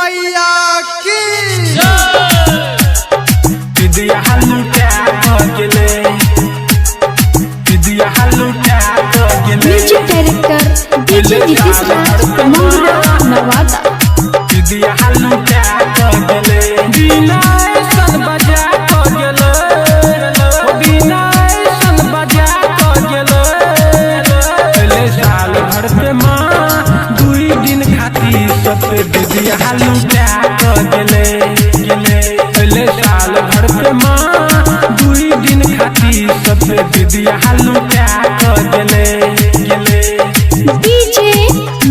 मैया की विद्या लुटा गेले विद्या लुटा गेले म्यूजिक डायरेक्टर डीजे नीतीश राज मंगरा नवादा विद्या लुटा गेले बिना सन बजा गेले बिना सन बजा गेले पहले साल भर पे मां दुई दिन खाती सब विद्या लुटा गेले पहले साल भर पे मां दुई दिन खाती सब विद्या लुटा गेले डीजे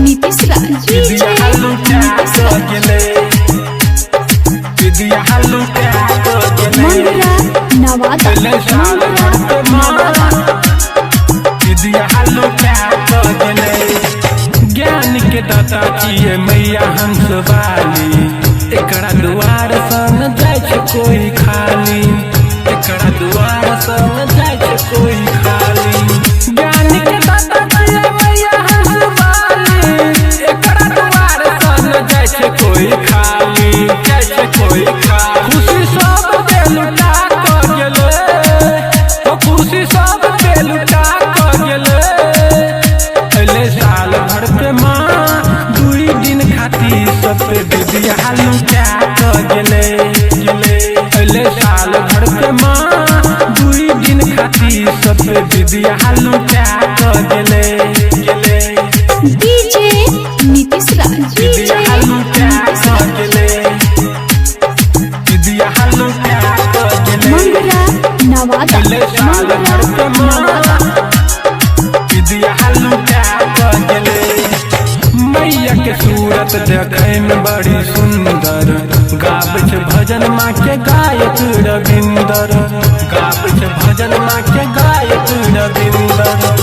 नीतीश राज डीजे नीतीश राज विद्या लुटा गेले मंगरा नवादा पहले साल भर पे नवादा विद्या लुटा गेले ज्ञान के दाता छिए मैया हंस वाली एकरा दुआर सन जाय छै कोई खाली एकरा दुआर सन जाय छै कोई खाली ज्ञान के दाता छिए मैया हंस वाली एकरा दुआर सन जाय छै कोई खाली जाय छै कोई खाली खुशी सब के लुटा गेले ओ खुशी सब के लुटा गेले पहले साल भर पे मां दुई दिन खाती सब विद्या लुटा गेले पहले साल भर पे मां दुई दिन खाती सब विद्या लुटा गेले डीजे नीतीश राज डीजे विद्या लुटा नीतीश राज गेले विद्या लुटा गेले मंगरा नवादा पहले साल भर पे नवादा विद्या लुटा गेले मैया के सूरत देखे में बड़ी सुंदर गाबै छै भजन माँ के गायक रविंदर गाबै छै भजन माँ के गायक रविंदर